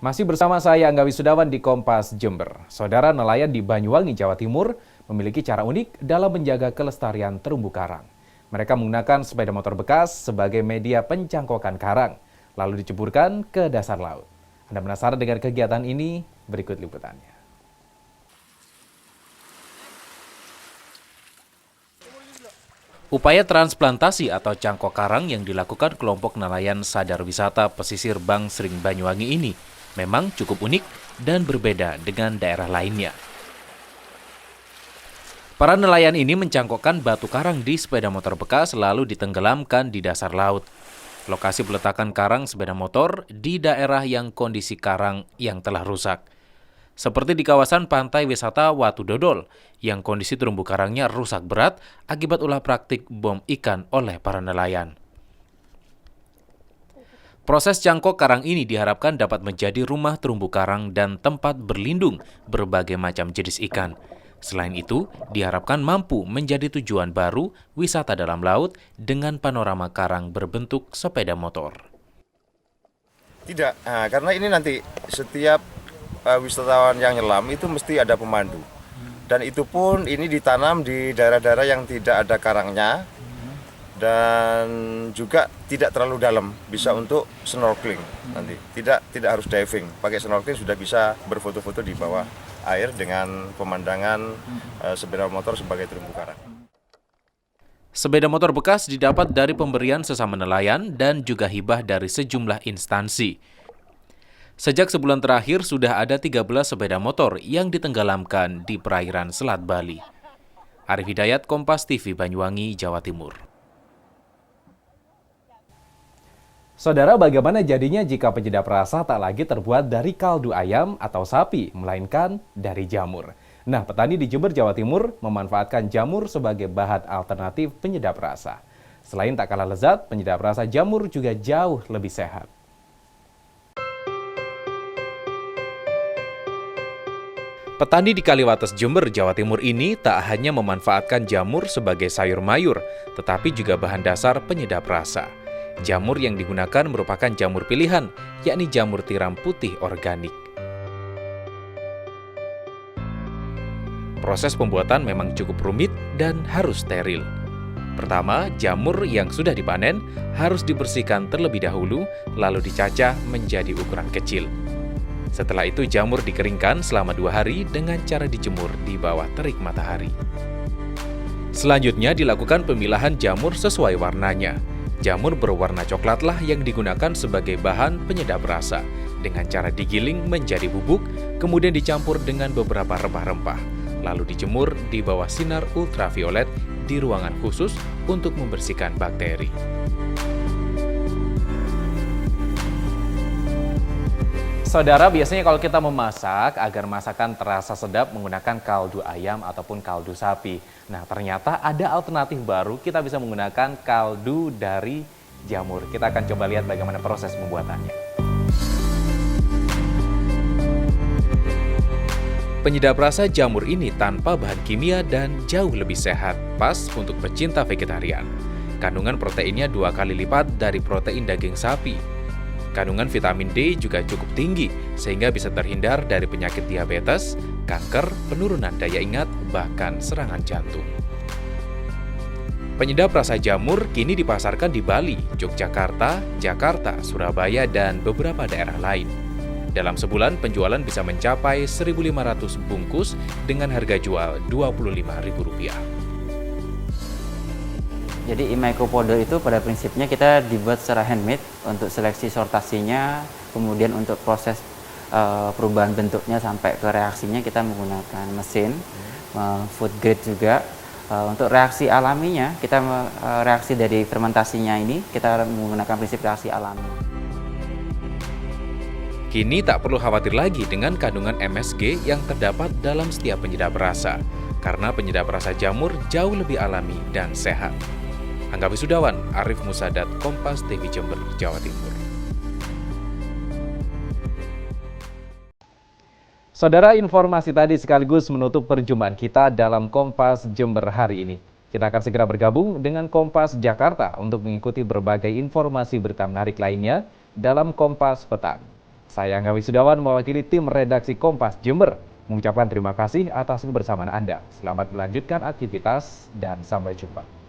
Masih bersama saya Angga Wisudawan di Kompas Jember. Saudara, nelayan di Banyuwangi, Jawa Timur memiliki cara unik dalam menjaga kelestarian terumbu karang. Mereka menggunakan sepeda motor bekas sebagai media pencangkokan karang, lalu diceburkan ke dasar laut. Anda penasaran dengan kegiatan ini? Berikut liputannya. Upaya transplantasi atau cangkok karang yang dilakukan kelompok nelayan Sadar Wisata Pesisir Bangsring Banyuwangi ini memang cukup unik dan berbeda dengan daerah lainnya. Para nelayan ini mencangkokkan batu karang di sepeda motor bekas lalu ditenggelamkan di dasar laut. Lokasi peletakan karang sepeda motor di daerah yang kondisi karang yang telah rusak. Seperti di kawasan pantai wisata Watu Dodol, yang kondisi terumbu karangnya rusak berat akibat ulah praktik bom ikan oleh para nelayan. Proses cangkok karang ini diharapkan dapat menjadi rumah terumbu karang dan tempat berlindung berbagai macam jenis ikan. Selain itu, diharapkan mampu menjadi tujuan baru wisata dalam laut dengan panorama karang berbentuk sepeda motor. Tidak, karena ini nanti setiap wisatawan yang nyelam itu mesti ada pemandu. Dan itu pun ini ditanam di daerah-daerah yang tidak ada karangnya dan juga tidak terlalu dalam, bisa untuk snorkeling nanti. Tidak harus diving, pakai snorkeling sudah bisa berfoto-foto di bawah air dengan pemandangan sepeda motor sebagai terumbu karang. Sepeda motor bekas didapat dari pemberian sesama nelayan dan juga hibah dari sejumlah instansi. Sejak sebulan terakhir sudah ada 13 sepeda motor yang ditenggelamkan di perairan Selat Bali. Arif Hidayat, Kompas TV, Banyuwangi, Jawa Timur. Saudara, bagaimana jadinya jika penyedap rasa tak lagi terbuat dari kaldu ayam atau sapi, melainkan dari jamur? Nah, petani di Jember, Jawa Timur memanfaatkan jamur sebagai bahan alternatif penyedap rasa. Selain tak kalah lezat, penyedap rasa jamur juga jauh lebih sehat. Petani di Kaliwates, Jember, Jawa Timur ini tak hanya memanfaatkan jamur sebagai sayur mayur, tetapi juga bahan dasar penyedap rasa. Jamur yang digunakan merupakan jamur pilihan, yakni jamur tiram putih organik. Proses pembuatan memang cukup rumit dan harus steril. Pertama, jamur yang sudah dipanen harus dibersihkan terlebih dahulu, lalu dicacah menjadi ukuran kecil. Setelah itu jamur dikeringkan selama 2 hari dengan cara dijemur di bawah terik matahari. Selanjutnya dilakukan pemilahan jamur sesuai warnanya. Jamur berwarna coklatlah yang digunakan sebagai bahan penyedap rasa. Dengan cara digiling menjadi bubuk, kemudian dicampur dengan beberapa rempah-rempah. Lalu dijemur di bawah sinar ultraviolet di ruangan khusus untuk membersihkan bakteri. Saudara, biasanya kalau kita memasak, agar masakan terasa sedap menggunakan kaldu ayam ataupun kaldu sapi. Nah, ternyata ada alternatif baru, kita bisa menggunakan kaldu dari jamur. Kita akan coba lihat bagaimana proses pembuatannya. Penyedap rasa jamur ini tanpa bahan kimia dan jauh lebih sehat, pas untuk pecinta vegetarian. Kandungan proteinnya 2 kali lipat dari protein daging sapi. Kandungan vitamin D juga cukup tinggi, sehingga bisa terhindar dari penyakit diabetes, kanker, penurunan daya ingat, bahkan serangan jantung. Penyedap rasa jamur kini dipasarkan di Bali, Yogyakarta, Jakarta, Surabaya, dan beberapa daerah lain. Dalam sebulan, penjualan bisa mencapai 1.500 bungkus dengan harga jual Rp25.000. Jadi e-mycopowder itu pada prinsipnya kita dibuat secara handmade untuk seleksi sortasinya, kemudian untuk proses perubahan bentuknya sampai ke reaksinya kita menggunakan mesin, food grade juga. Untuk reaksi alaminya, kita reaksi dari fermentasinya ini kita menggunakan prinsip reaksi alami. Kini tak perlu khawatir lagi dengan kandungan MSG yang terdapat dalam setiap penyedap rasa, karena penyedap rasa jamur jauh lebih alami dan sehat. Angga Wisudawan, Arif Musadat, Kompas TV Jember, Jawa Timur. Saudara, informasi tadi sekaligus menutup perjumpaan kita dalam Kompas Jember hari ini. Kita akan segera bergabung dengan Kompas Jakarta untuk mengikuti berbagai informasi berita menarik lainnya dalam Kompas Petang. Saya Angga Wisudawan mewakili tim redaksi Kompas Jember mengucapkan terima kasih atas kebersamaan Anda. Selamat melanjutkan aktivitas dan sampai jumpa.